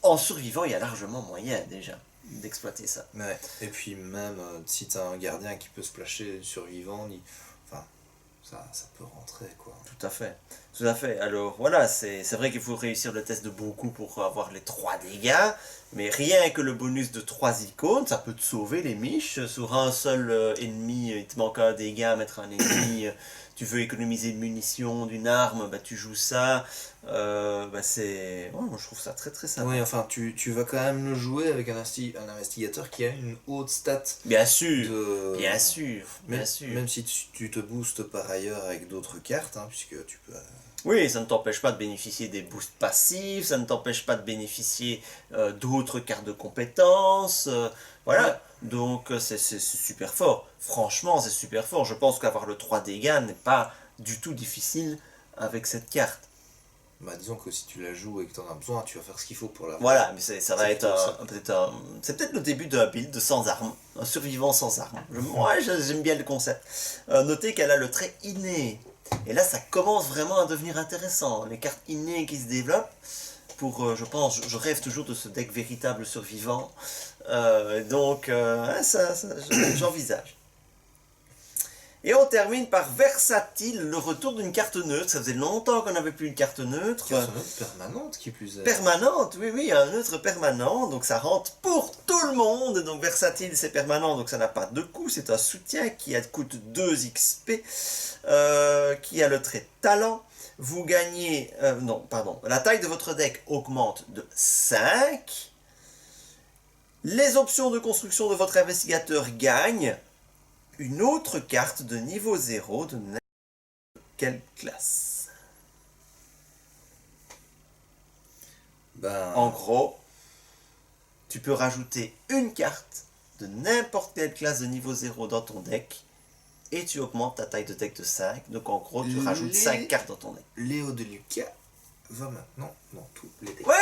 en survivant, il y a largement moyen déjà d'exploiter ça. Ouais. Et puis même si t'as un gardien qui peut splasher survivant, enfin, ça peut rentrer quoi. Tout à fait. Tout à fait. Alors voilà, c'est vrai qu'il faut réussir le test de beaucoup pour avoir les 3 dégâts, mais rien que le bonus de 3 icônes, ça peut te sauver les miches. Sur un seul ennemi, il te manque un dégât, mettre un ennemi, tu veux économiser une munition, d'une arme, bah, tu joues ça. C'est... Ouais, moi je trouve ça très très sympa. Oui, enfin, tu vas quand même le jouer avec un investigateur qui a une haute stat. Bien sûr, de... bien sûr, bien même, sûr. Même si tu te boostes par ailleurs avec d'autres cartes, hein, puisque tu peux... Oui, ça ne t'empêche pas de bénéficier des boosts passifs, ça ne t'empêche pas de bénéficier d'autres cartes de compétences, voilà. Ouais. Donc c'est super fort. Franchement, c'est super fort. Je pense qu'avoir le 3 dégâts n'est pas du tout difficile avec cette carte. Bah, disons que si tu la joues et que tu en as besoin, tu vas faire ce qu'il faut pour la... Voilà, mais ça va être ça. c'est peut-être le début d'un build sans armes, un survivant sans armes. J'aime bien le concept. Notez qu'elle a le trait inné. Et là, ça commence vraiment à devenir intéressant. Les cartes innées qui se développent, je pense, je rêve toujours de ce deck véritable survivant. J'envisage. Et on termine par versatile, le retour d'une carte neutre. Ça faisait longtemps qu'on n'avait plus une carte neutre. Carte neutre permanente qui plus est. Permanente, oui, un neutre permanent. Donc ça rentre pour tout le monde. Donc versatile, c'est permanent, donc ça n'a pas de coût. C'est un soutien qui coûte 2 XP, qui a le trait talent. Vous gagnez... la taille de votre deck augmente de 5. Les options de construction de votre investigateur gagnent une autre carte de niveau 0 de quelle classe? En gros, tu peux rajouter une carte de n'importe quelle classe de niveau 0 dans ton deck et tu augmentes ta taille de deck de 5. Donc en gros, tu rajoutes 5 cartes dans ton deck. Léo de Lucas va maintenant dans tous les decks. Ouais.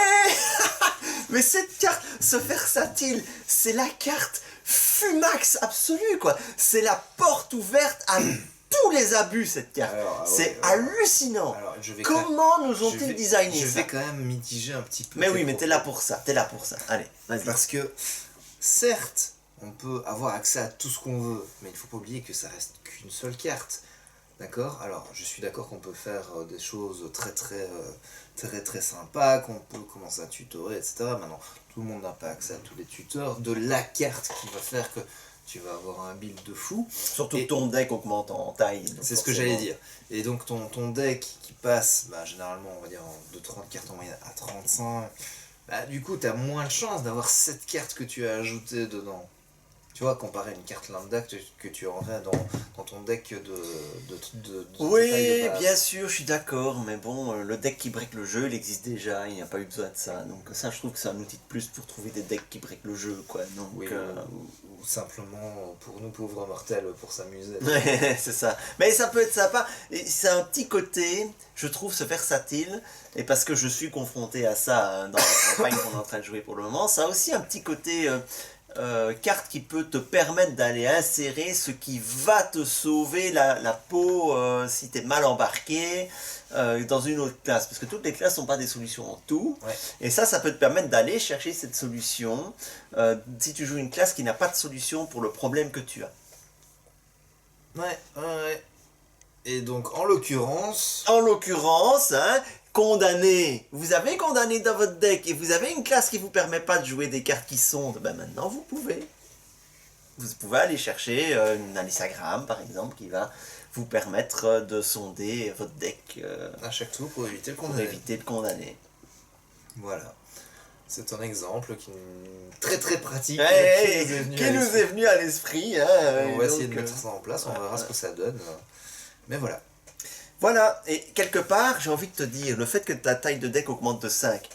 Mais cette carte, ce versatile, c'est la carte Fumax absolue, quoi. C'est la porte ouverte à tous les abus, cette carte. C'est hallucinant. Comment nous ont-ils designé ça? Je vais quand même mitiger un petit peu. Mais oui, mais t'es là pour ça, Allez, vas-y. Parce que, certes, on peut avoir accès à tout ce qu'on veut, mais il ne faut pas oublier que ça reste qu'une seule carte. D'accord? Alors, je suis d'accord qu'on peut faire des choses très sympas, qu'on peut commencer à tutorer, etc. Maintenant, tout le monde n'a pas accès à tous les tuteurs de la carte qui va faire que tu vas avoir un build de fou. Surtout que ton deck augmente en taille. C'est ce que j'allais dire. Et donc, ton deck qui passe, généralement, on va dire, de 30 cartes en moyenne à 35, du coup, tu as moins de chances d'avoir cette carte que tu as ajoutée dedans. Tu vois, comparé à une carte lambda que tu aurais dans ton deck de oui, de bien sûr, je suis d'accord, mais bon, le deck qui break le jeu, il existe déjà, il n'y a pas eu besoin de ça. Donc ça, je trouve que c'est un outil de plus pour trouver des decks qui break le jeu, quoi. Donc, oui, ou simplement pour nous pauvres mortels, pour s'amuser. C'est ça. Mais ça peut être sympa. C'est un petit côté, je trouve, ce versatile, et parce que je suis confronté à ça dans la campagne qu'on est en train de jouer pour le moment, ça a aussi un petit côté... carte qui peut te permettre d'aller insérer ce qui va te sauver la peau si tu es mal embarqué dans une autre classe, parce que toutes les classes n'ont pas des solutions en tout, ouais. Et ça peut te permettre d'aller chercher cette solution si tu joues une classe qui n'a pas de solution pour le problème que tu as. Ouais. Et donc en l'occurrence, hein, condamné. Vous avez condamné dans votre deck et vous avez une classe qui vous permet pas de jouer des cartes qui sondent. Ben maintenant vous pouvez. vous pouvez aller chercher une Alissagram par exemple qui va vous permettre de sonder votre deck À chaque tour pour éviter le pour condamné. éviter de condamner. Voilà. C'est un exemple qui est très très pratique. Qui nous est venu à l'esprit. Hein, On va donc, essayer de mettre ça en place, on verra ce que ça donne. Mais voilà. Voilà, et quelque part, j'ai envie de te dire, le fait que ta taille de deck augmente de 5,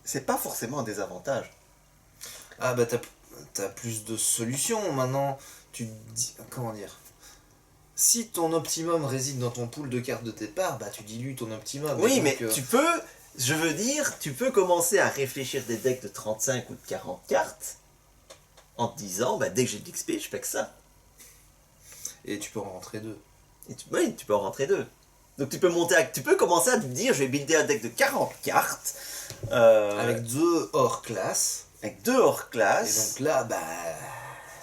c'est pas forcément un désavantage. Ah bah t'as plus de solutions maintenant. Tu te dis, comment dire, si ton optimum réside dans ton pool de cartes de départ, bah tu dilues ton optimum. Oui, Et mais donc, tu peux, je veux dire, tu peux commencer à réfléchir des decks de 35 ou de 40 cartes en te disant, bah, dès que j'ai de l'XP, je fais que ça. Et tu peux en rentrer deux. Et oui, tu peux en rentrer deux. Donc tu peux commencer à te dire, je vais builder un deck de 40 cartes. Avec deux hors classe. avec 2 hors Et classe. donc là, bah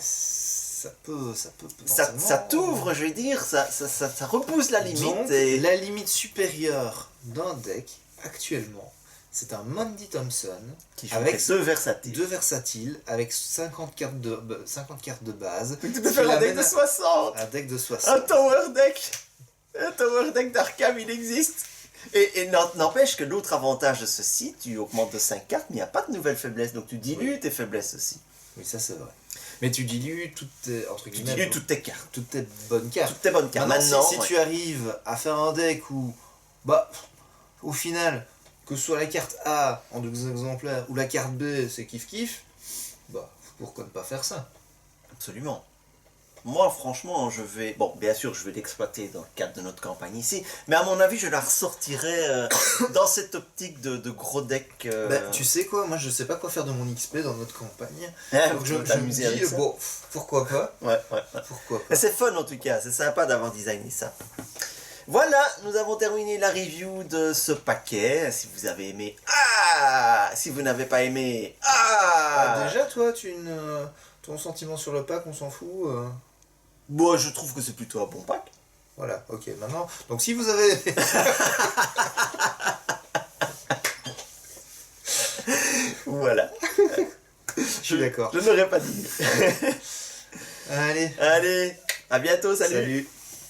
ça peut Ça potentiellement- t'ouvre, je vais dire, ça repousse la limite. Donc, et... la limite supérieure d'un deck, actuellement, c'est un Mandy Thompson, qui joue avec avec 2 versatiles. deux versatiles, avec 50 cartes de base. Tu qui peux faire un deck l'amène de à- 60. Un deck de Un 60. tower deck. Un tower deck d'Arkham, il existe. Et n'empêche que l'autre avantage de ceci, tu augmentes de 5 cartes, mais il n'y a pas de nouvelles faiblesses, donc tu dilues tes faiblesses aussi. Oui, ça c'est vrai. Mais tu dilues toutes tes, entre Tu guillemets, dilues toutes tes cartes, toutes tes bonnes cartes. toutes tes bonnes cartes. Maintenant, si ouais. tu arrives à faire un deck où, bah, au final, que ce soit la carte A en 2 exemplaires ou la carte B, c'est kiff-kiff, bah, pourquoi ne pas faire ça? Absolument. Moi, franchement, je vais... Bon, bien sûr, je vais l'exploiter dans le cadre de notre campagne ici, mais à mon avis, je la ressortirai dans cette optique de gros deck. Bah, tu sais quoi, moi je sais pas quoi faire de mon XP dans notre campagne. Donc Donc je me dis, bon, pourquoi pas? Ouais, ouais, ouais. Pourquoi pas? Mais c'est fun en tout cas, c'est sympa d'avoir designé ça. Voilà, nous avons terminé la review de ce paquet. Si vous avez aimé, si vous n'avez pas aimé, Déjà, toi, ton sentiment sur le pack, on s'en fout. Moi, je trouve que c'est plutôt un bon pack. Voilà, ok, maintenant. Donc si vous avez. Voilà. Je suis d'accord. Je n'aurais pas dit. Allez. Allez, à bientôt, salut. Salut.